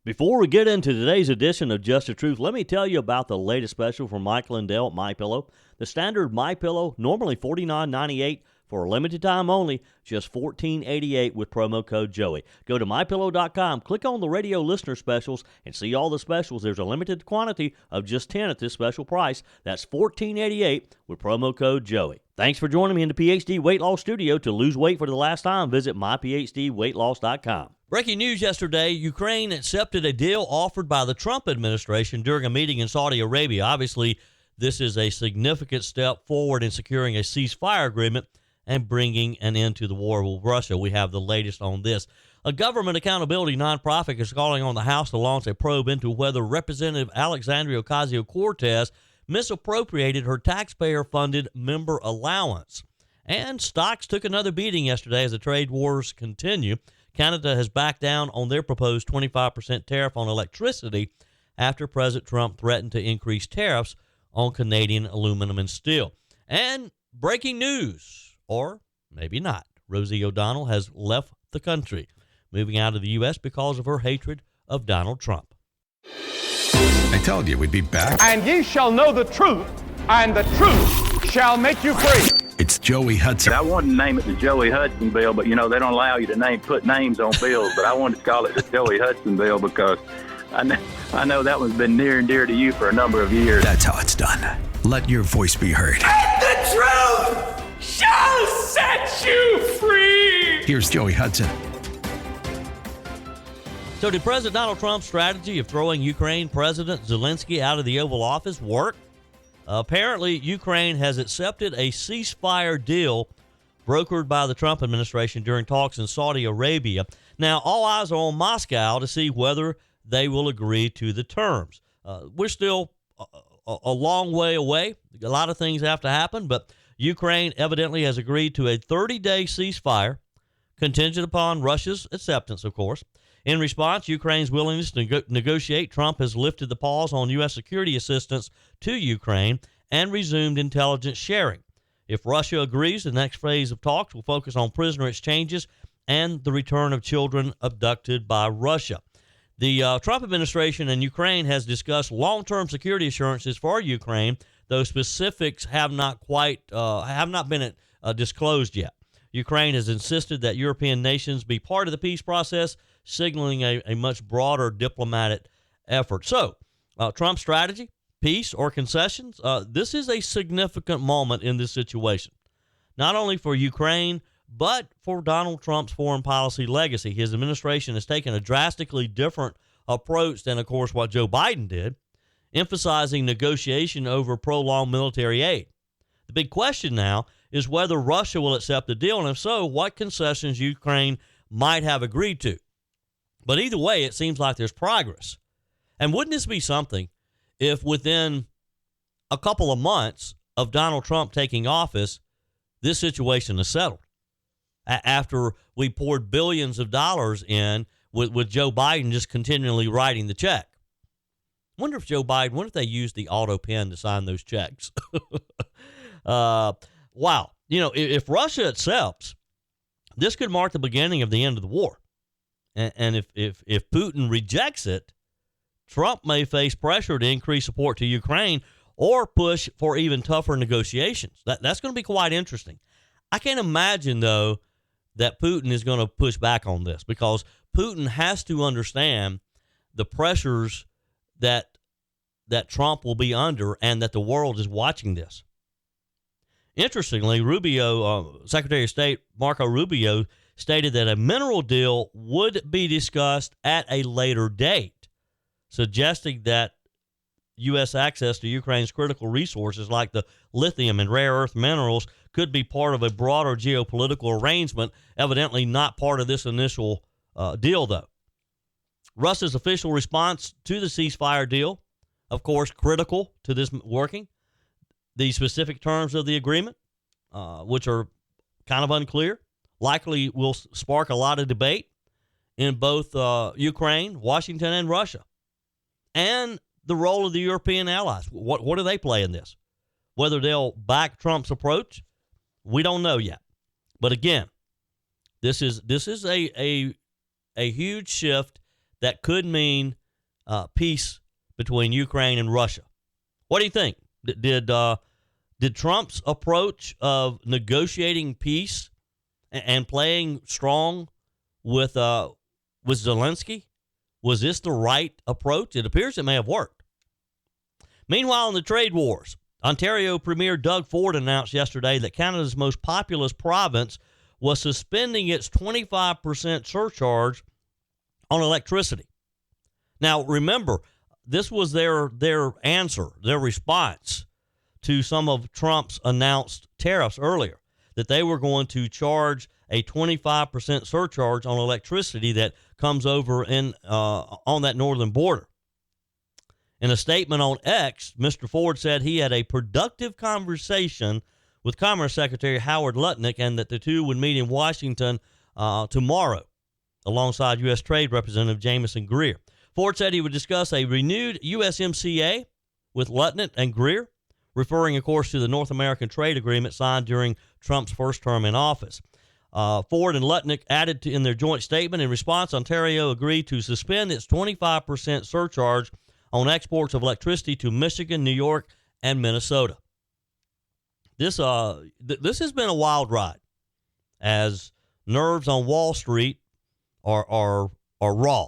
Before we get into today's edition of Just the Truth, let me tell you about the latest special from Mike Lindell at MyPillow. The standard MyPillow, normally $49.98 for a limited time only, just $14.88 with promo code Joey. Go to MyPillow.com, click on the radio listener specials, and see all the specials. There's a limited quantity of just 10 at this special price. That's $14.88 with promo code Joey. Thanks for joining me in the PhD Weight Loss Studio. To lose weight for the last time, visit myphdweightloss.com. Breaking news yesterday, Ukraine accepted a deal offered by the Trump administration during a meeting in Saudi Arabia. Obviously, this is a significant step forward in securing a ceasefire agreement and bringing an end to the war with Russia. We have the latest on this. A government accountability nonprofit is calling on the House to launch a probe into whether Representative Alexandria Ocasio-Cortez misappropriated her taxpayer-funded member allowance. And stocks took another beating yesterday as the trade wars continue. Canada has backed down on their proposed 25% tariff on electricity after President Trump threatened to increase tariffs on Canadian aluminum and steel. And breaking news, or maybe not, Rosie O'Donnel has left the country, moving out of the U.S. because of her hatred of Donald Trump. I told you we'd be back. And ye shall know the truth, and the truth shall make you free. It's Joey Hudson. I wanted to name it the Joey Hudson bill, but, they don't allow you to put names on bills. But I wanted to call it the Joey Hudson bill because I know that one's been near and dear to you for a number of years. That's how it's done. Let your voice be heard. And the truth shall set you free. Here's Joey Hudson. So did President Donald Trump's strategy of throwing Ukraine President Zelensky out of the Oval Office work? Apparently, Ukraine has accepted a ceasefire deal brokered by the Trump administration during talks in Saudi Arabia. Now, all eyes are on Moscow to see whether they will agree to the terms. We're still a long way away. A lot of things have to happen, but Ukraine evidently has agreed to a 30-day ceasefire, contingent upon Russia's acceptance, of course. In response, Ukraine's willingness to negotiate, Trump has lifted the pause on U.S. security assistance to Ukraine and resumed intelligence sharing. If Russia agrees, the next phase of talks will focus on prisoner exchanges and the return of children abducted by Russia. The Trump administration and Ukraine has discussed long-term security assurances for Ukraine, though specifics have not been disclosed yet. Ukraine has insisted that European nations be part of the peace process, signaling a much broader diplomatic effort. So, Trump's strategy, peace or concessions, this is a significant moment in this situation, not only for Ukraine, but for Donald Trump's foreign policy legacy. His administration has taken a drastically different approach than, of course, what Joe Biden did, emphasizing negotiation over prolonged military aid. The big question now is whether Russia will accept the deal, and if so, what concessions Ukraine might have agreed to. But either way, it seems like there's progress. And wouldn't this be something if within a couple of months of Donald Trump taking office, this situation is settled? After we poured billions of dollars in with Joe Biden just continually writing the check. Wonder if what if they used the auto pen to sign those checks? Wow. If Russia accepts, this could mark the beginning of the end of the war. And if Putin rejects it, Trump may face pressure to increase support to Ukraine or push for even tougher negotiations. That's going to be quite interesting. I can't imagine, though, that Putin is going to push back on this because Putin has to understand the pressures that Trump will be under and that the world is watching this. Interestingly, Secretary of State Marco Rubio stated that a mineral deal would be discussed at a later date, suggesting that U.S. access to Ukraine's critical resources like the lithium and rare earth minerals could be part of a broader geopolitical arrangement, evidently not part of this initial deal, though. Russia's official response to the ceasefire deal, of course, critical to this working. The specific terms of the agreement, which are kind of unclear, likely will spark a lot of debate in both Ukraine, Washington, and Russia. And the role of the European allies. What do they play in this? Whether they'll back Trump's approach, we don't know yet. But again, this is a huge shift that could mean peace between Ukraine and Russia. What do you think? Did Trump's approach of negotiating peace and playing strong with Zelensky, was this the right approach? It appears it may have worked. Meanwhile, in the trade wars, Ontario Premier Doug Ford announced yesterday that Canada's most populous province was suspending its 25% surcharge on electricity. Now, remember, this was their answer, their response to some of Trump's announced tariffs earlier, that they were going to charge a 25% surcharge on electricity that comes over on that northern border. In a statement on X, Mr. Ford said he had a productive conversation with Commerce Secretary Howard Lutnick and that the two would meet in Washington tomorrow alongside U.S. Trade Representative Jamieson Greer. Ford said he would discuss a renewed USMCA with Lutnick and Greer, referring, of course, to the North American Trade Agreement signed during Trump's first term in office. Ford and Lutnick added in their joint statement, in response, Ontario agreed to suspend its 25% surcharge on exports of electricity to Michigan, New York, and Minnesota. This has been a wild ride, as nerves on Wall Street are raw.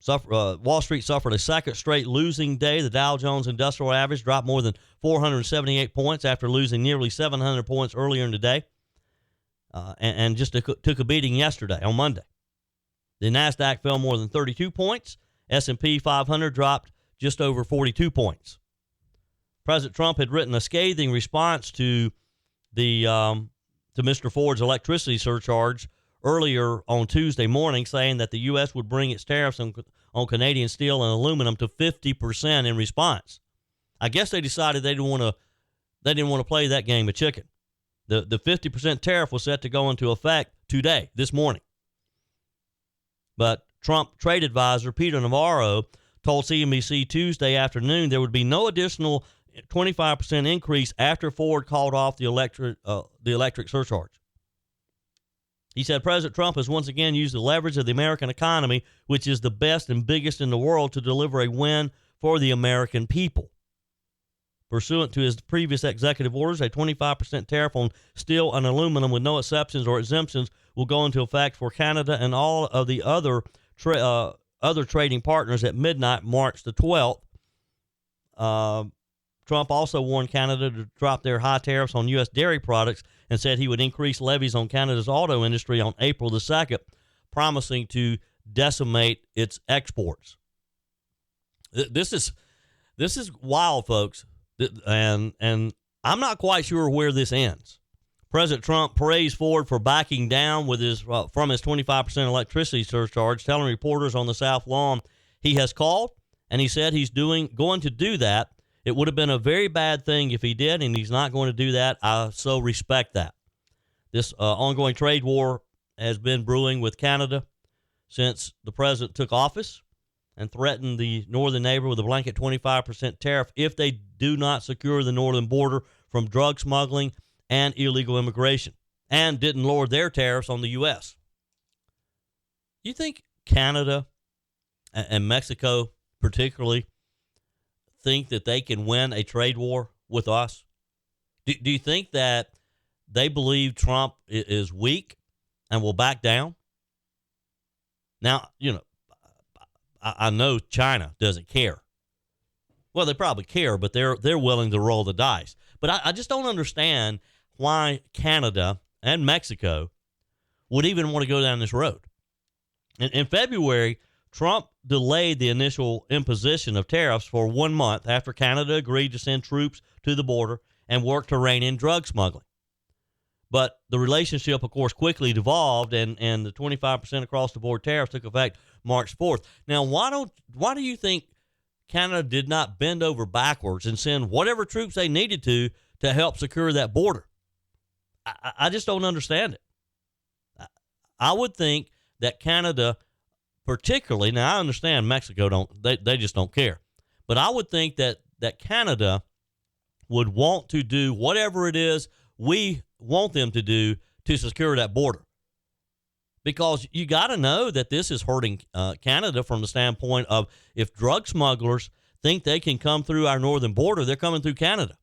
Wall Street suffered a second straight losing day. The Dow Jones Industrial Average dropped more than 478 points after losing nearly 700 points earlier in the day, and just took a beating yesterday on Monday. The NASDAQ fell more than 32 points. S&P 500 dropped just over 42 points. President Trump had written a scathing response to Mr. Ford's electricity surcharge earlier on Tuesday morning, saying that the U.S. would bring its tariffs on Canadian steel and aluminum to 50% in response. I guess they decided they didn't want to play that game of chicken. The 50% tariff was set to go into effect today, this morning. But Trump trade advisor Peter Navarro told CNBC Tuesday afternoon there would be no additional 25% increase after Ford called off the electric surcharge. He said President Trump has once again used the leverage of the American economy, which is the best and biggest in the world, to deliver a win for the American people. Pursuant to his previous executive orders, a 25% tariff on steel and aluminum with no exceptions or exemptions will go into effect for Canada and all of the other trading partners at midnight, March the 12th. Trump also warned Canada to drop their high tariffs on U.S. dairy products and said he would increase levies on Canada's auto industry on April the 2nd, promising to decimate its exports. This is wild, folks, and I'm not quite sure where this ends. President Trump praised Ford for backing down with from his 25% electricity surcharge, telling reporters on the South Lawn he has called, and he said he's going to do that. It would have been a very bad thing if he did, and he's not going to do that. I so respect that. This ongoing trade war has been brewing with Canada since the president took office and threatened the northern neighbor with a blanket 25% tariff if they do not secure the northern border from drug smuggling and illegal immigration, and didn't lower their tariffs on the U.S. You think Canada and Mexico particularly think that they can win a trade war with us? Do you think that they believe Trump is weak and will back down? Now, I know China doesn't care. Well, they probably care, but they're willing to roll the dice. But I just don't understand why Canada and Mexico would even want to go down this road. In February, Trump delayed the initial imposition of tariffs for 1 month after Canada agreed to send troops to the border and work to rein in drug smuggling. But the relationship, of course, quickly devolved, and the 25% across-the-board tariffs took effect March 4th. Now, why do you think Canada did not bend over backwards and send whatever troops they needed to help secure that border? I just don't understand it. I would think that Canada, particularly, now I understand Mexico they just don't care, but I would think that Canada would want to do whatever it is we want them to do to secure that border. because you got to know that this is hurting Canada from the standpoint of if drug smugglers think they can come through our northern border, they're coming through Canada.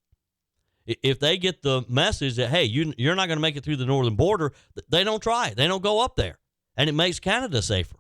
If they get the message that, hey, you're not going to make it through the northern border, they don't try it. They don't go up there. And it makes Canada safer.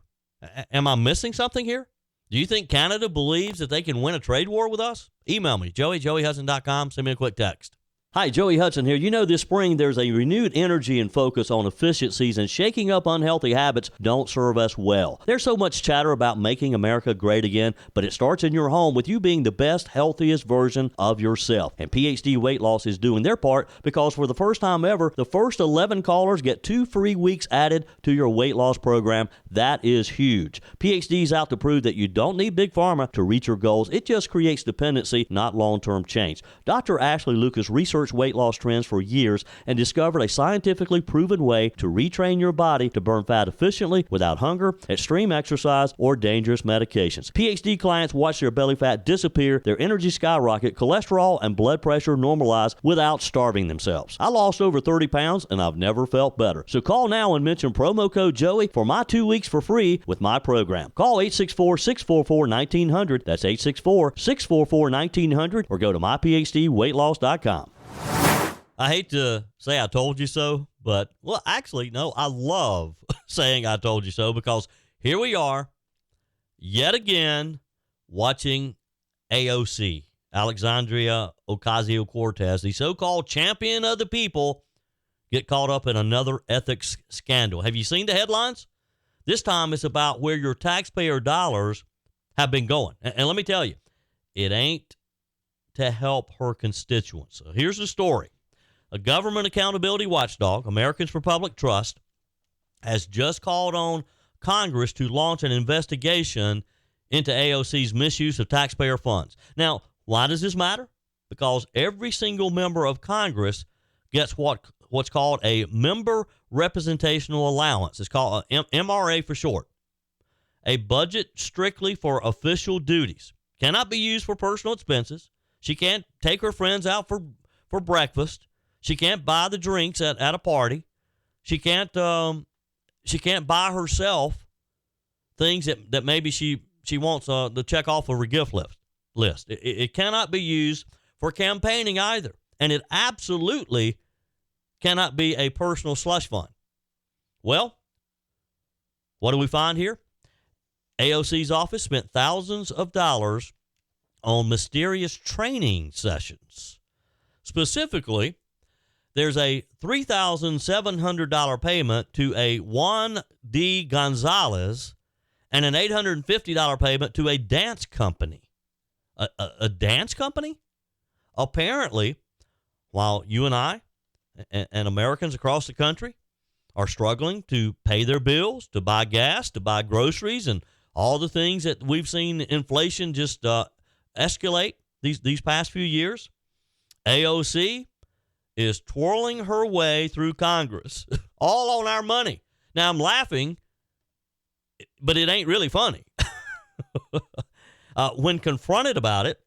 Am I missing something here? Do you think Canada believes that they can win a trade war with us? Email me, joeyhudson.com. Send me a quick text. Hi, Joey Hudson here. You know, this spring there's a renewed energy and focus on efficiencies, and shaking up unhealthy habits don't serve us well. There's so much chatter about making America great again, but it starts in your home with you being the best, healthiest version of yourself. And PhD Weight Loss is doing their part because for the first time ever, the first 11 callers get 2 free weeks added to your weight loss program. That is huge. PhD's out to prove that you don't need Big Pharma to reach your goals. It just creates dependency, not long-term change. Dr. Ashley Lucas researched weight loss trends for years and discovered a scientifically proven way to retrain your body to burn fat efficiently without hunger, extreme exercise, or dangerous medications. PhD clients watch their belly fat disappear, their energy skyrocket, cholesterol and blood pressure normalize without starving themselves. I lost over 30 pounds and I've never felt better. So call now and mention promo code Joey for my 2 weeks for free with my program. Call 864-644-1900. That's 864-644-1900 or go to myphdweightloss.com. I hate to say I told you so, but, well, actually, no, I love saying I told you so because here we are, yet again, watching AOC, Alexandria Ocasio-Cortez, the so-called champion of the people, get caught up in another ethics scandal. Have you seen the headlines? This time it's about where your taxpayer dollars have been going. And let me tell you, it ain't to help her constituents. So here's the story. A government accountability watchdog, Americans for Public Trust, has just called on Congress to launch an investigation into AOC's misuse of taxpayer funds. Now, why does this matter? Because every single member of Congress gets what's called a member representational allowance. It's called MRA for short. A budget strictly for official duties. Cannot be used for personal expenses. She can't take her friends out for breakfast. She can't buy the drinks at a party. She can't buy herself things that maybe she wants to check off of her gift list. It cannot be used for campaigning either. And it absolutely cannot be a personal slush fund. Well, what do we find here? AOC's office spent thousands of dollars on mysterious training sessions. Specifically, there's a $3,700 payment to a Juan D. Gonzalez and an $850 payment to a dance company. A dance company? Apparently, while you and I and Americans across the country are struggling to pay their bills, to buy gas, to buy groceries, and all the things that we've seen inflation just escalate these past few years, AOC is twirling her way through Congress, all on our money. Now, I'm laughing, but it ain't really funny. When confronted about it,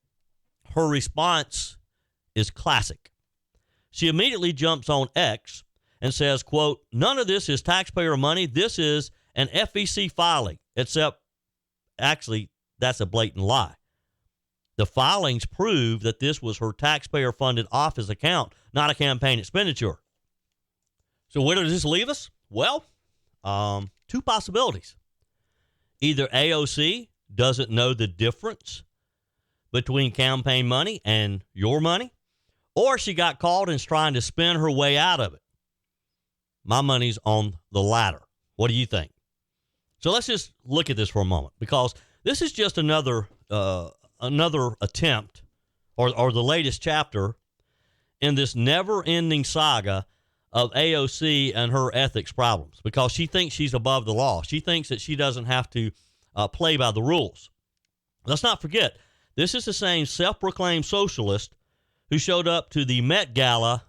her response is classic. She immediately jumps on X and says, quote, "None of this is taxpayer money. This is an FEC filing," except, actually, that's a blatant lie. The filings prove that this was her taxpayer-funded office account, not a campaign expenditure. So where does this leave us? Well, 2 possibilities. Either AOC doesn't know the difference between campaign money and your money, or she got caught and is trying to spin her way out of it. My money's on the latter. What do you think? So let's just look at this for a moment, because this is just another attempt or the latest chapter in this never-ending saga of AOC and her ethics problems, because she thinks she's above the law. She thinks that she doesn't have to play by the rules. Let's not forget, this is the same self-proclaimed socialist who showed up to the Met Gala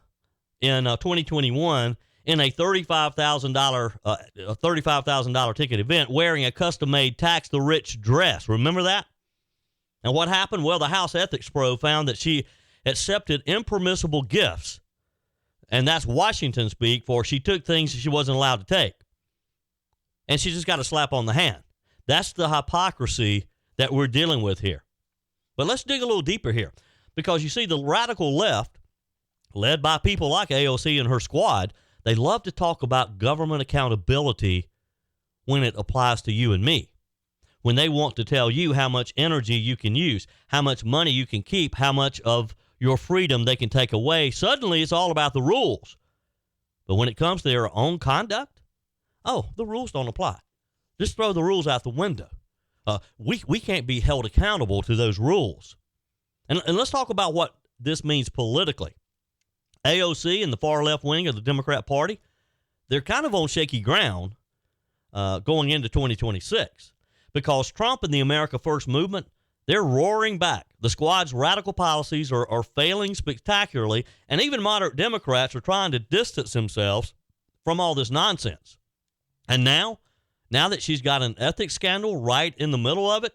in 2021 in a $35,000 ticket event wearing a custom-made tax-the-rich dress. Remember that? And what happened? Well, the House Ethics Pro found that she accepted impermissible gifts. And that's Washington speak for she took things she wasn't allowed to take. and she just got a slap on the hand. That's the hypocrisy that we're dealing with here. But let's dig a little deeper here, because you see the radical left, led by people like AOC and her squad, they love to talk about government accountability when it applies to you and me. When they want to tell you how much energy you can use, how much money you can keep, how much of your freedom they can take away, suddenly it's all about the rules. But when it comes to their own conduct, oh, the rules don't apply. Just throw the rules out the window. We can't be held accountable to those rules. And let's talk about what this means politically. AOC and the far left wing of the Democrat Party, they're kind of on shaky ground going into 2026 because Trump and the America First movement, they're roaring back. The squad's radical policies are failing spectacularly, and even moderate Democrats are trying to distance themselves from all this nonsense. And now that she's got an ethics scandal right in the middle of it,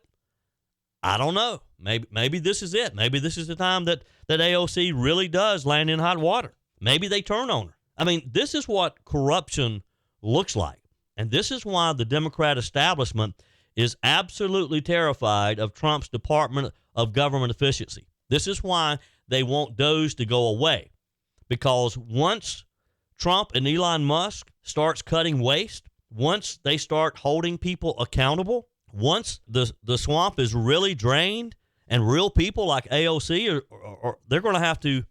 I don't know. Maybe this is it. Maybe this is the time that AOC really does land in hot water. Maybe they turn on her. I mean, this is what corruption looks like. And this is why the Democrat establishment is absolutely terrified of Trump's Department of Government Efficiency. This is why they want DOGE to go away. Because once Trump and Elon Musk starts cutting waste, once they start holding people accountable, once the swamp is really drained and real people like AOC they're going to have to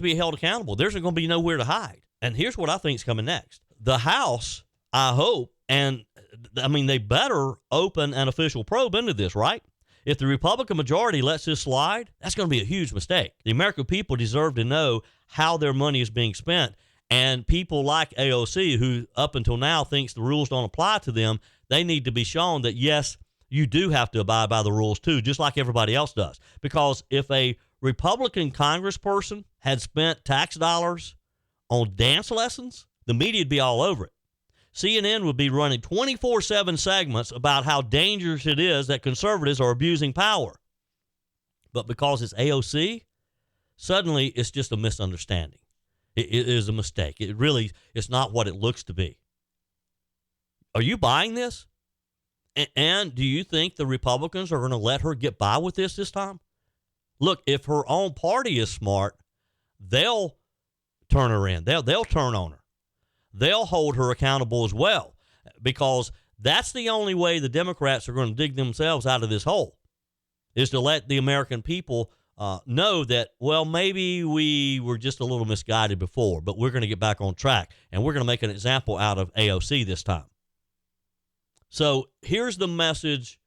be held accountable. There's going to be nowhere to hide. And here's what I think is coming next. The House, I hope, and I mean, they better open an official probe into this, right? If the Republican majority lets this slide, that's going to be a huge mistake. The American people deserve to know how their money is being spent. And people like AOC, who up until now thinks the rules don't apply to them, they need to be shown that, yes, you do have to abide by the rules too, just like everybody else does. Because if a Republican congressperson had spent tax dollars on dance lessons, the media would be all over it. CNN would be running 24/7 segments about how dangerous it is that conservatives are abusing power. But because it's AOC, suddenly it's just a misunderstanding. It is a mistake. It's not what it looks to be. Are you buying this? And do you think the Republicans are going to let her get by with this time? Look, if her own party is smart, they'll turn her in. They'll turn on her. They'll hold her accountable as well, because that's the only way the Democrats are going to dig themselves out of this hole, is to let the American people know that, well, maybe we were just a little misguided before, but we're going to get back on track, and we're going to make an example out of AOC this time. So here's the message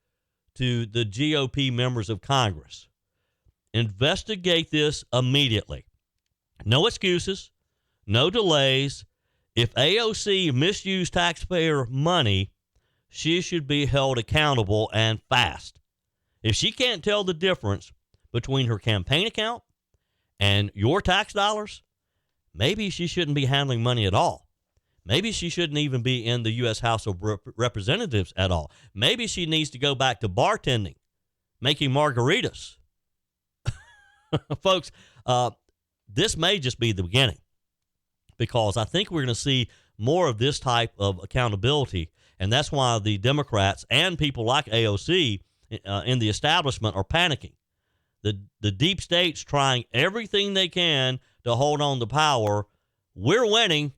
to the GOP members of Congress. Investigate this immediately. No excuses, no delays. If AOC misused taxpayer money, she should be held accountable and fast. If she can't tell the difference between her campaign account and your tax dollars, maybe she shouldn't be handling money at all. Maybe she shouldn't even be in the U.S. House of Representatives at all. Maybe she needs to go back to bartending, making margaritas. Folks, this may just be the beginning, because I think we're going to see more of this type of accountability, and that's why the Democrats and people like AOC in the establishment are panicking. The deep state's trying everything they can to hold on to power. We're winning,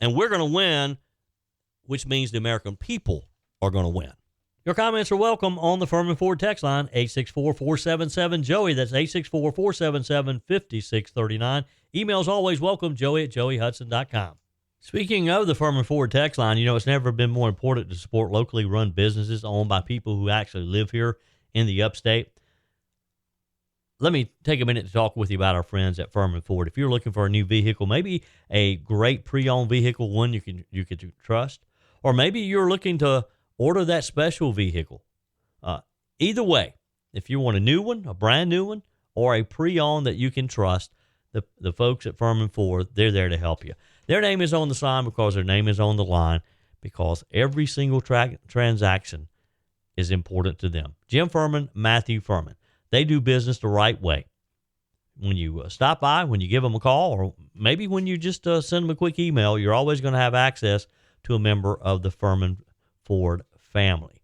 and we're going to win, which means the American people are going to win. Your comments are welcome on the Firmin Ford text line, 864-477-JOEY. That's 864-477-5639. Emails always welcome, joey@joeyhudson.com. Speaking of the Firmin Ford text line, it's never been more important to support locally run businesses owned by people who actually live here in the upstate. Let me take a minute to talk with you about our friends at Firmin Ford. If you're looking for a new vehicle, maybe a great pre-owned vehicle, one you can trust, or maybe you're looking to order that special vehicle. Either way, if you want a new one, a brand new one, or a pre-owned that you can trust, the folks at Firmin Ford, they're there to help you. Their name is on the sign because their name is on the line, because every single transaction is important to them. Jim Firmin, Matthew Firmin. They do business the right way. When you stop by, when you give them a call, or maybe when you just send them a quick email, you're always going to have access to a member of the Firmin Ford family.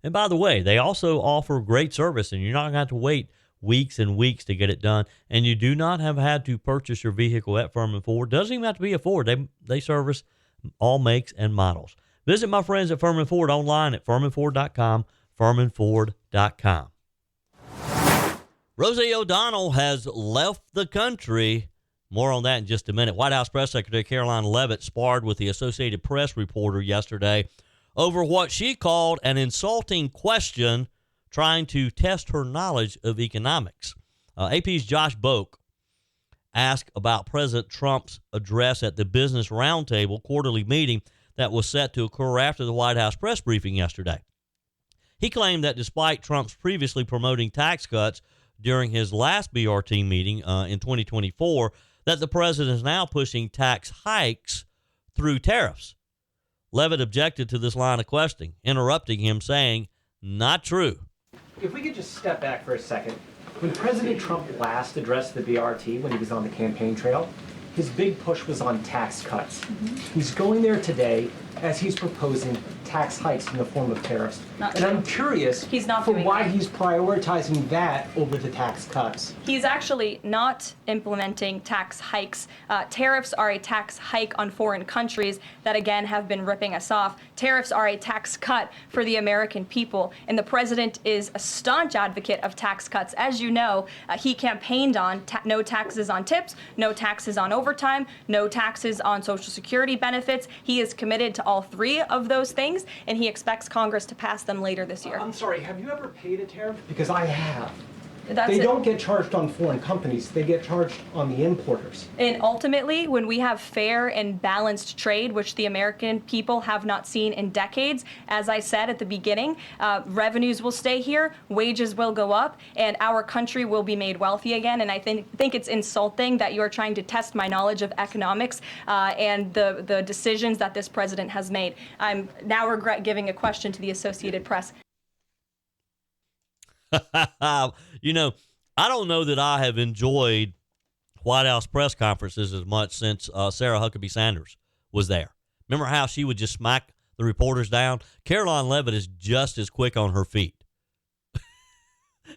And by the way, they also offer great service, and you're not going to have to wait weeks and weeks to get it done. And you do not have had to purchase your vehicle at Firmin Ford. Doesn't even have to be a Ford. They service all makes and models. Visit my friends at Firmin Ford online at firminford.com, firminford.com. Rosie O'Donnel has left the country. More on that in just a minute. White House Press Secretary Caroline Leavitt sparred with the Associated Press reporter yesterday over what she called an insulting question trying to test her knowledge of economics. AP's Josh Boak asked about President Trump's address at the Business Roundtable quarterly meeting that was set to occur after the White House press briefing yesterday. He claimed that despite Trump's previously promoting tax cuts during his last BRT meeting in 2024, that the president is now pushing tax hikes through tariffs. Leavitt objected to this line of questioning, interrupting him, saying, "Not true." If we could just step back for a second. When President Trump last addressed the BRT when he was on the campaign trail, his big push was on tax cuts. He's going there today as he's proposing tax hikes in the form of tariffs. Not and true. I'm curious He's not for doing why that. he's prioritizing that over the tax cuts. He's actually not implementing tax hikes. Tariffs are a tax hike on foreign countries that, again, have been ripping us off. Tariffs are a tax cut for the American people. And the president is a staunch advocate of tax cuts. As you know, he campaigned on no taxes on tips, no taxes on overtime, no taxes on Social Security benefits. He is committed to all three of those things, and he expects Congress to pass them later this year. I'm sorry, have you ever paid a tariff? Because I have. That's They it. don't get charged on foreign companies, they get charged on the importers. And ultimately, when we have fair and balanced trade, which the American people have not seen in decades, as I said at the beginning, revenues will stay here, wages will go up, and our country will be made wealthy again. And I think it's insulting that you're trying to test my knowledge of economics and the decisions that this president has made. I'm now regret giving a question to the Associated Press. You know, I don't know that I have enjoyed White House press conferences as much since Sarah Huckabee Sanders was there. Remember how she would just smack the reporters down? Caroline Leavitt is just as quick on her feet.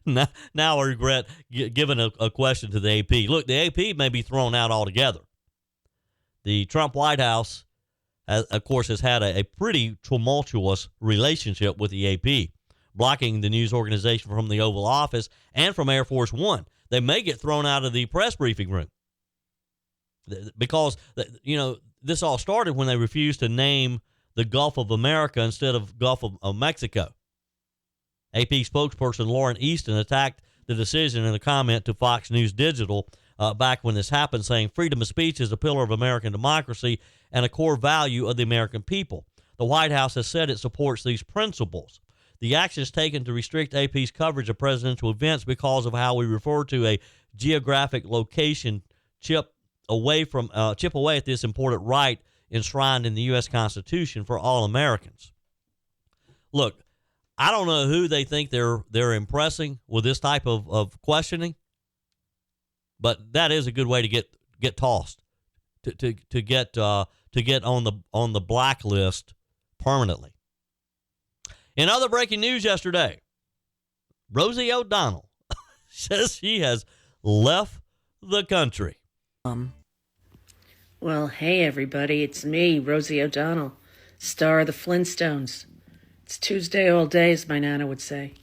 now I regret giving a question to the AP. Look, the AP may be thrown out altogether. The Trump White House, of course, has had a pretty tumultuous relationship with the AP, blocking the news organization from the Oval Office and from Air Force One. They may get thrown out of the press briefing room because, you know, this all started when they refused to name the Gulf of America instead of Gulf of Mexico. AP spokesperson Lauren Easton attacked the decision in a comment to Fox News Digital back when this happened, saying freedom of speech is a pillar of American democracy and a core value of the American people. The White House has said it supports these principles. The actions taken to restrict AP's coverage of presidential events because of how we refer to a geographic location chip away at this important right enshrined in the U.S. Constitution for all Americans. Look, I don't know who they think they're impressing with this type of questioning, but that is a good way to get tossed, to get on the blacklist permanently. In other breaking news yesterday, Rosie O'Donnell says she has left the country. Well, hey everybody, it's me, Rosie O'Donnell, star of the Flintstones. It's Tuesday all day, as my nana would say.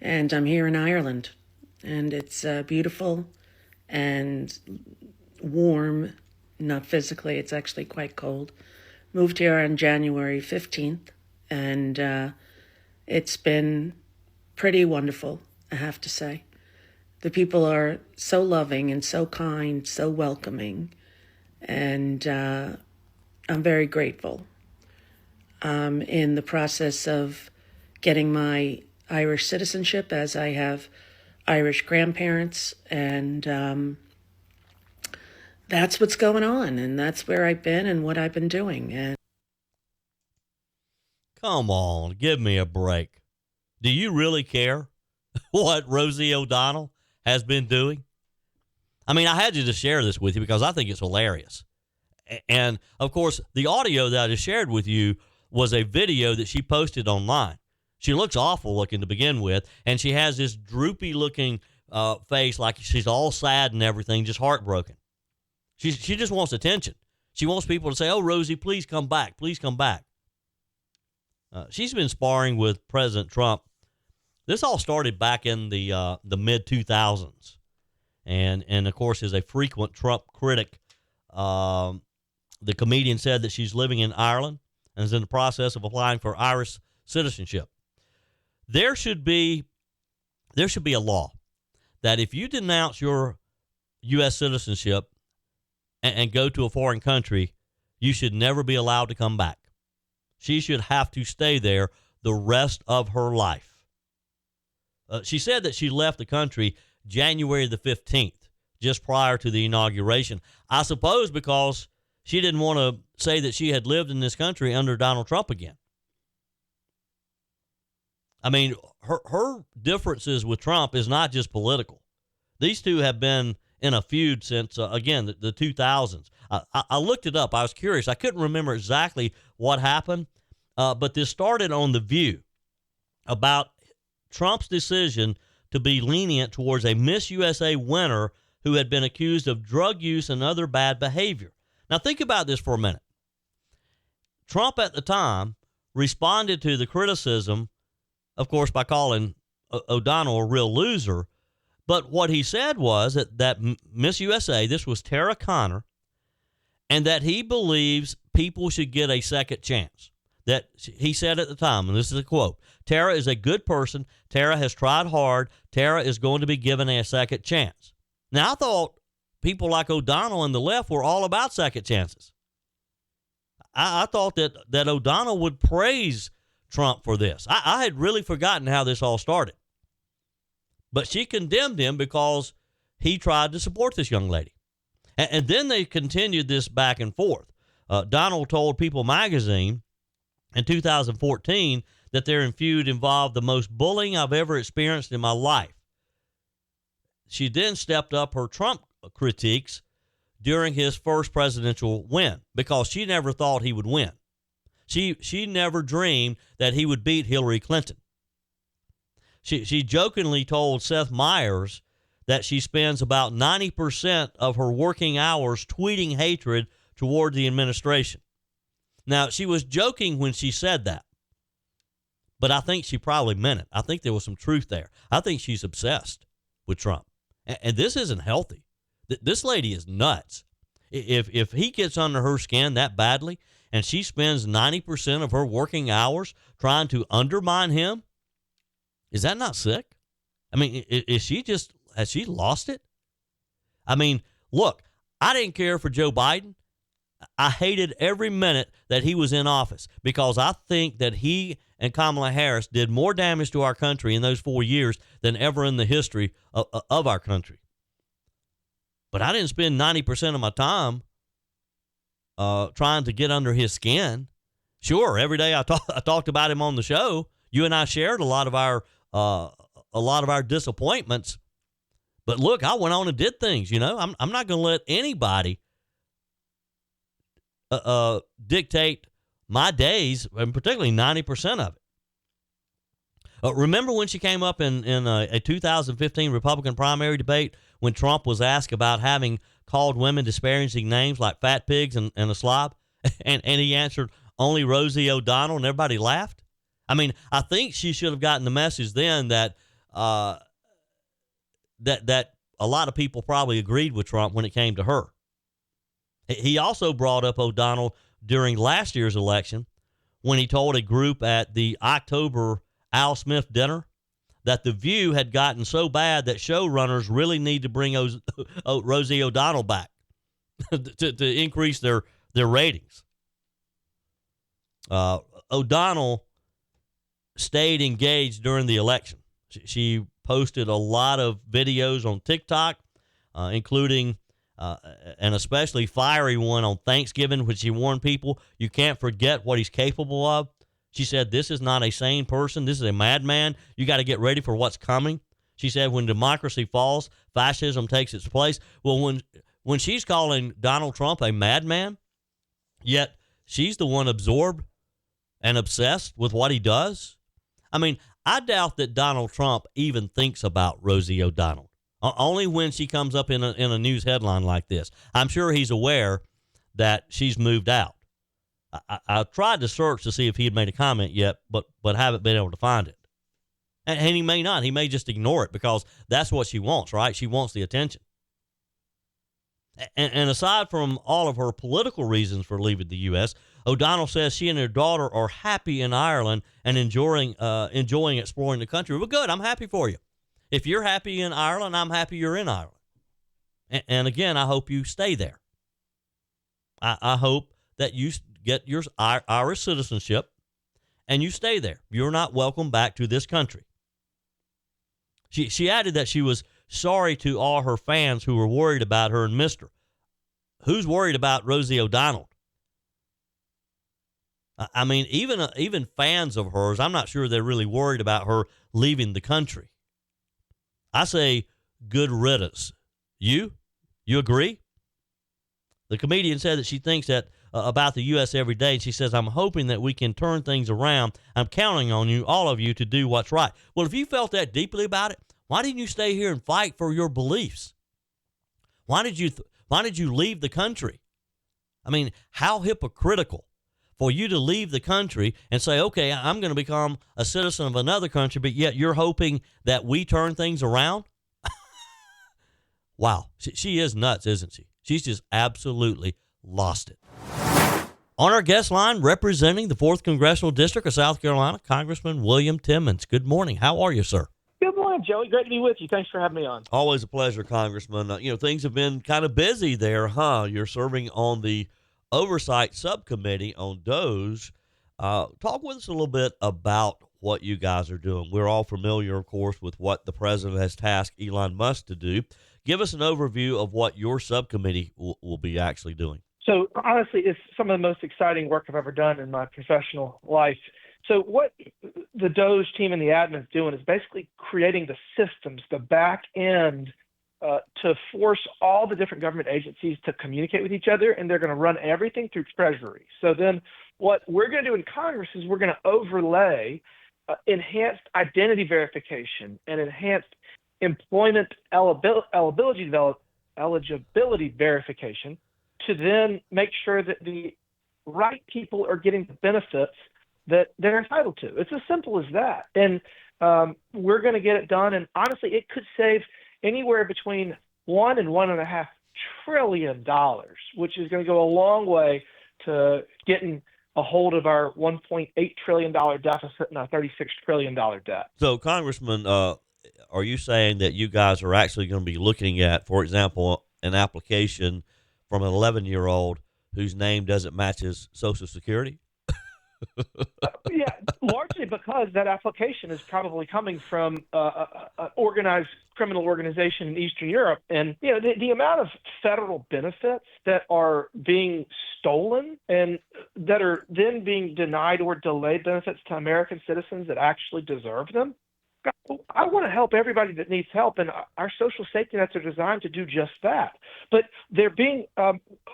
And I'm here in Ireland. And it's beautiful and warm, not physically, it's actually quite cold. Moved here on January 15th, and it's been pretty wonderful, I have to say. The people are so loving and so kind, so welcoming, and I'm very grateful. I'm in the process of getting my Irish citizenship, as I have Irish grandparents, and that's what's going on, and that's where I've been and what I've been doing. And come on, give me a break. Do you really care what Rosie O'Donnell has been doing? I mean, I had to just share this with you because I think it's hilarious. And, of course, the audio that I just shared with you was a video that she posted online. She looks awful looking to begin with, and she has this droopy looking face, like she's all sad and everything, just heartbroken. She just wants attention. She wants people to say, "Oh, Rosie, please come back. Please come back." She's been sparring with President Trump. This all started back in the mid-2000s. And of course, is a frequent Trump critic. The comedian said that she's living in Ireland and is in the process of applying for Irish citizenship. There should be a law that if you denounce your U.S. citizenship and go to a foreign country, you should never be allowed to come back. She should have to stay there the rest of her life. She said that she left the country January the 15th, just prior to the inauguration. I suppose because she didn't want to say that she had lived in this country under Donald Trump again. I mean, her differences with Trump is not just political. These two have been in a feud since, again, the 2000s. I looked it up. I was curious. I couldn't remember exactly what happened, but this started on The View about Trump's decision to be lenient towards a Miss USA winner who had been accused of drug use and other bad behavior. Now, think about this for a minute. Trump at the time responded to the criticism, of course, by calling O'Donnell a real loser. But what he said was that Miss USA, this was Tara Conner, and that he believes people should get a second chance. That he said at the time, and this is a quote, "Tara is a good person. Tara has tried hard. Tara is going to be given a second chance." Now, I thought people like O'Donnell and the left were all about second chances. I thought that O'Donnell would praise Trump for this. I had really forgotten how this all started. But she condemned him because he tried to support this young lady. And then they continued this back and forth. Donald told People magazine in 2014 that their feud involved the most bullying I've ever experienced in my life. She then stepped up her Trump critiques during his first presidential win because she never thought he would win. She never dreamed that he would beat Hillary Clinton. She jokingly told Seth Meyers that she spends about 90% of her working hours tweeting hatred toward the administration. Now, she was joking when she said that, but I think she probably meant it. I think there was some truth there. I think she's obsessed with Trump, and this isn't healthy. This lady is nuts. If he gets under her skin that badly and she spends 90% of her working hours trying to undermine him, is that not sick? I mean, has she lost it? I mean, look, I didn't care for Joe Biden. I hated every minute that he was in office because I think that he and Kamala Harris did more damage to our country in those 4 years than ever in the history of our country. But I didn't spend 90% of my time trying to get under his skin. Sure, every day I talked about him on the show. You and I shared a lot of our disappointments. But look, I went on and did things. You know, I'm not going to let anybody dictate my days, and particularly 90% of it. Remember when she came up in a 2015 Republican primary debate when Trump was asked about having called women disparaging names like fat pigs and a slob? and he answered, only Rosie O'Donnell, and everybody laughed? I mean, I think she should have gotten the message then that that a lot of people probably agreed with Trump when it came to her. He also brought up O'Donnell during last year's election when he told a group at the October Al Smith dinner that The View had gotten so bad that showrunners really need to bring Rosie O'Donnell back to increase their ratings. O'Donnell stayed engaged during the election. She posted a lot of videos on TikTok, including an especially fiery one on Thanksgiving, which she warned people, you can't forget what he's capable of. She said, this is not a sane person. This is a madman. You got to get ready for what's coming. She said, when democracy falls, fascism takes its place. Well, when she's calling Donald Trump a madman, yet she's the one absorbed and obsessed with what he does? I mean, I doubt that Donald Trump even thinks about Rosie O'Donnell. Only when she comes up in a news headline like this. I'm sure he's aware that she's moved out. I tried to search to see if he had made a comment yet, but haven't been able to find it. And he may not. He may just ignore it because that's what she wants, right? She wants the attention. And aside from all of her political reasons for leaving the U.S., O'Donnell says she and her daughter are happy in Ireland and enjoying exploring the country. Well, good. I'm happy for you. If you're happy in Ireland, I'm happy you're in Ireland. And again, I hope you stay there. I hope that you get your Irish citizenship and you stay there. You're not welcome back to this country. She added that she was sorry to all her fans who were worried about her and missed her. Who's worried about Rosie O'Donnell? I mean, even fans of hers, I'm not sure they're really worried about her leaving the country. I say good riddance. You agree? The comedian said that she thinks that about the U.S. every day. And she says, I'm hoping that we can turn things around. I'm counting on you, all of you, to do what's right. Well, if you felt that deeply about it, why didn't you stay here and fight for your beliefs? Why did you leave the country? I mean, how hypocritical for you to leave the country and say, okay, I'm going to become a citizen of another country, but yet you're hoping that we turn things around? Wow. She is nuts, isn't she? She's just absolutely lost it. On our guest line, representing the 4th Congressional District of South Carolina, Congressman William Timmons. Good morning. How are you, sir? Good morning, Joey. Great to be with you. Thanks for having me on. Always a pleasure, Congressman. Things have been kind of busy there, huh? You're serving on the Oversight Subcommittee on DOGE. Talk with us a little bit about what you guys are doing. We're all familiar, of course, with what the president has tasked Elon Musk to do. Give us an overview of what your subcommittee will be actually doing. So, honestly, it's some of the most exciting work I've ever done in my professional life. So what the DOGE team and the admin is doing is basically creating the systems, the back end, to force all the different government agencies to communicate with each other, and they're going to run everything through Treasury. So then what we're going to do in Congress is we're going to overlay enhanced identity verification and enhanced employment eligibility verification to then make sure that the right people are getting the benefits that they're entitled to. It's as simple as that. And we're going to get it done. And honestly, it could save anywhere between $1 and $1.5 trillion, which is going to go a long way to getting a hold of our $1.8 trillion deficit and our $36 trillion debt. So, Congressman, are you saying that you guys are actually going to be looking at, for example, an application from an 11-year-old whose name doesn't match his Social Security? Yeah, largely because that application is probably coming from an organized criminal organization in Eastern Europe. And, the amount of federal benefits that are being stolen and that are then being denied or delayed benefits to American citizens that actually deserve them. I want to help everybody that needs help, and our social safety nets are designed to do just that. But they're being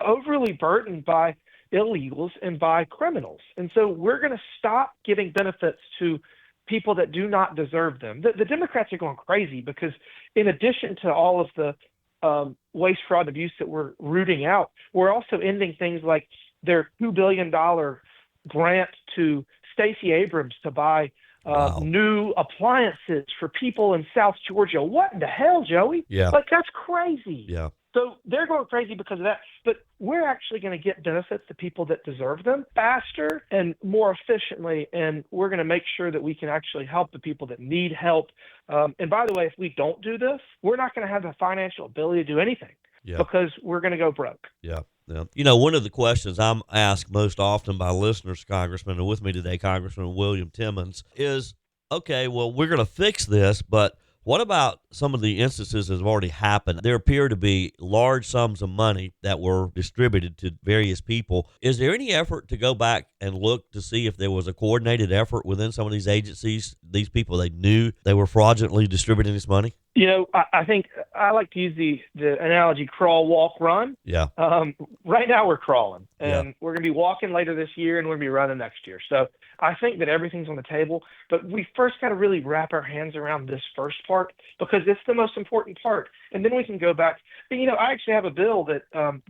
overly burdened by illegals and by criminals. And so we're going to stop giving benefits to people that do not deserve them. The Democrats are going crazy because in addition to all of the waste, fraud, and abuse that we're rooting out, we're also ending things like their $2 billion grant to Stacey Abrams to buy new appliances for people in South Georgia. What in the hell, Joey? Yeah. That's crazy. Yeah. So they're going crazy because of that. But we're actually going to get benefits to people that deserve them faster and more efficiently. And we're going to make sure that we can actually help the people that need help. And by the way, if we don't do this, we're not going to have the financial ability to do anything because we're going to go broke. Yeah. Yeah. One of the questions I'm asked most often by listeners, Congressman, and with me today, Congressman William Timmons, is, okay, well, we're going to fix this, but what about some of the instances that have already happened? There appear to be large sums of money that were distributed to various people. Is there any effort to go back and look to see if there was a coordinated effort within some of these agencies, these people they knew they were fraudulently distributing this money? I think I like to use the analogy crawl, walk, run. Yeah. Right now we're crawling, and Yeah. we're going to be walking later this year, and we're going to be running next year. So I think that everything's on the table, but we first got to really wrap our hands around this first part because it's the most important part, and then we can go back. I actually have a bill that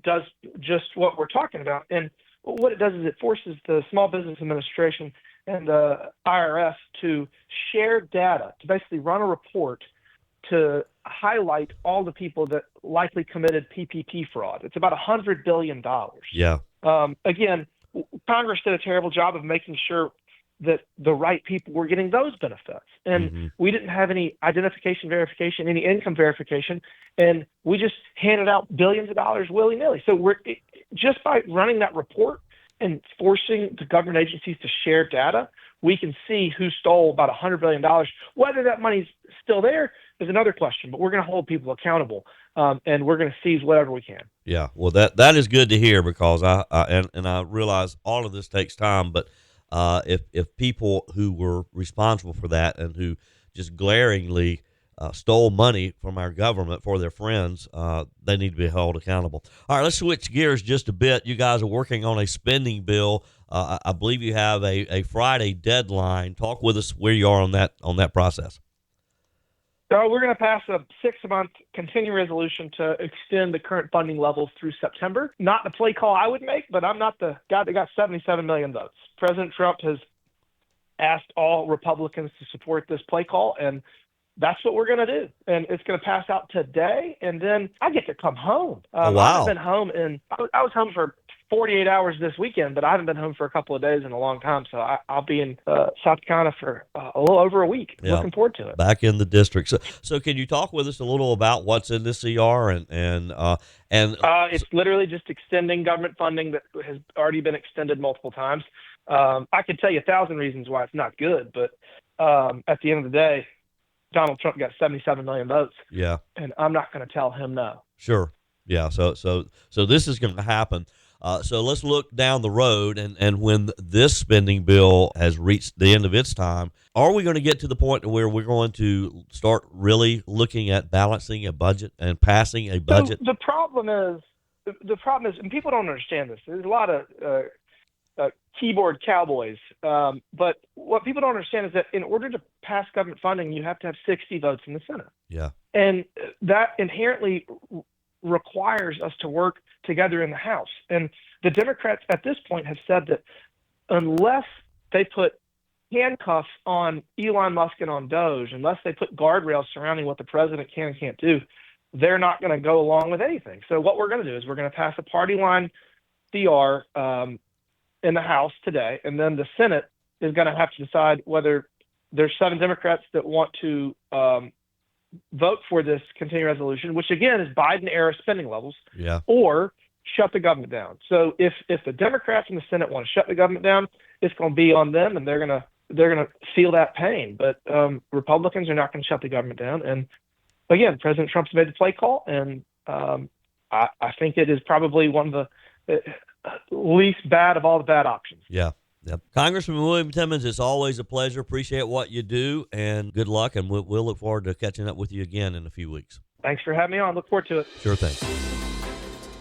does just what we're talking about, and what it does is it forces the Small Business Administration and the IRS to share data, to basically run a report to highlight all the people that likely committed PPP fraud. It's about $100 billion. Yeah. Again, Congress did a terrible job of making sure that the right people were getting those benefits. And we didn't have any identification verification, any income verification, and we just handed out billions of dollars willy-nilly. So just by running that report and forcing the government agencies to share data, we can see who stole about $100 billion. Whether that money's still there is another question, but we're going to hold people accountable, and we're going to seize whatever we can. Yeah, well, that is good to hear because I realize all of this takes time, but if people who were responsible for that and who just glaringly stole money from our government for their friends, they need to be held accountable. All right, let's switch gears just a bit. You guys are working on a spending bill. I believe you have a Friday deadline. Talk with us where you are on that process. So we're going to pass a 6-month continuing resolution to extend the current funding levels through September. Not the play call I would make, but I'm not the guy that got 77 million votes. President Trump has asked all Republicans to support this play call, and that's what we're going to do. And it's going to pass out today, and then I get to come home. Wow. I haven't been home I was home for 48 hours this weekend, but I haven't been home for a couple of days in a long time. So I'll be in South Carolina for a little over a week. Yeah. Looking forward to it. Back in the district. So can you talk with us a little about what's in this CR and it's literally just extending government funding that has already been extended multiple times. I could tell you 1,000 reasons why it's not good, but at the end of the day, Donald Trump got 77 million votes. Yeah. And I'm not going to tell him no. Sure. Yeah. So this is going to happen. So let's look down the road, and when this spending bill has reached the end of its time, are we going to get to the point where we're going to start really looking at balancing a budget and passing a budget? So the problem is, and people don't understand this. There's a lot of keyboard cowboys, but what people don't understand is that in order to pass government funding, you have to have 60 votes in the Senate. Yeah. And that inherently requires us to work together in the House. And the Democrats at this point have said that unless they put handcuffs on Elon Musk and on Doge, unless they put guardrails surrounding what the president can and can't do, they're not going to go along with anything. So what we're going to do is we're going to pass a party line CR in the House today, and then the Senate is going to have to decide whether there's 7 Democrats that want to vote for this continuing resolution, which again is Biden-era spending levels, Yeah. or shut the government down. So if the Democrats in the Senate want to shut the government down, it's going to be on them, and they're going to feel that pain. But Republicans are not going to shut the government down. And again, President Trump's made the play call, and I think it is probably one of the least bad of all the bad options. Yeah. Yep. Congressman William Timmons, it's always a pleasure. Appreciate what you do, and good luck, and we'll look forward to catching up with you again in a few weeks. Thanks for having me on. Look forward to it. Sure thing.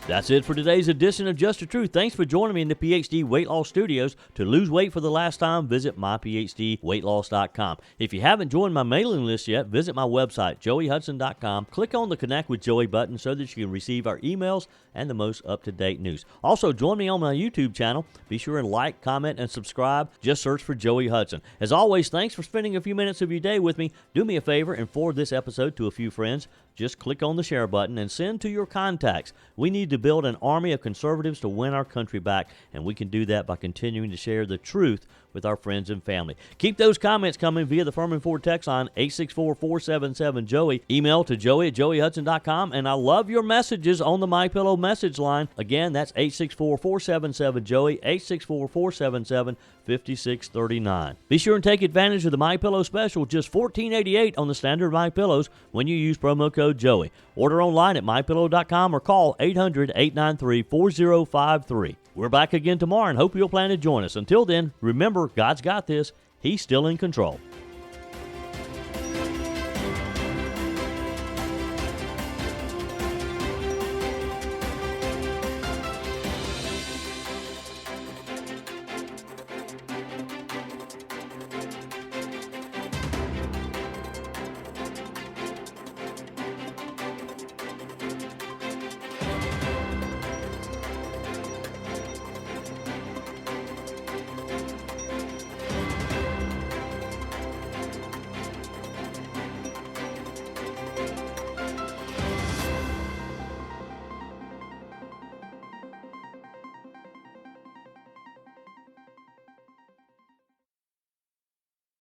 That's it for today's edition of Just the Truth. Thanks for joining me in the PhD Weight Loss Studios. To lose weight for the last time, visit myphdweightloss.com. If you haven't joined my mailing list yet, visit my website, joeyhudson.com. Click on the Connect with Joey button so that you can receive our emails and the most up-to-date news. Also, join me on my YouTube channel. Be sure and like, comment, and subscribe. Just search for Joey Hudson. As always, thanks for spending a few minutes of your day with me. Do me a favor and forward this episode to a few friends. Just click on the share button and send to your contacts. We need to build an army of conservatives to win our country back, and we can do that by continuing to share the truth with our friends and family. Keep those comments coming via the Firmin Ford text line 864-477-JOEY. Email to joey@joeyhudson.com, and I love your messages on the MyPillow message line. Again, that's 864-477-JOEY, 864-477-5639. Be sure and take advantage of the MyPillow special, just $14.88 on the standard MyPillows when you use promo code Joey. Order online at mypillow.com or call 800-893-4053. We're back again tomorrow and hope you'll plan to join us. Until then, remember, God's got this. He's still in control.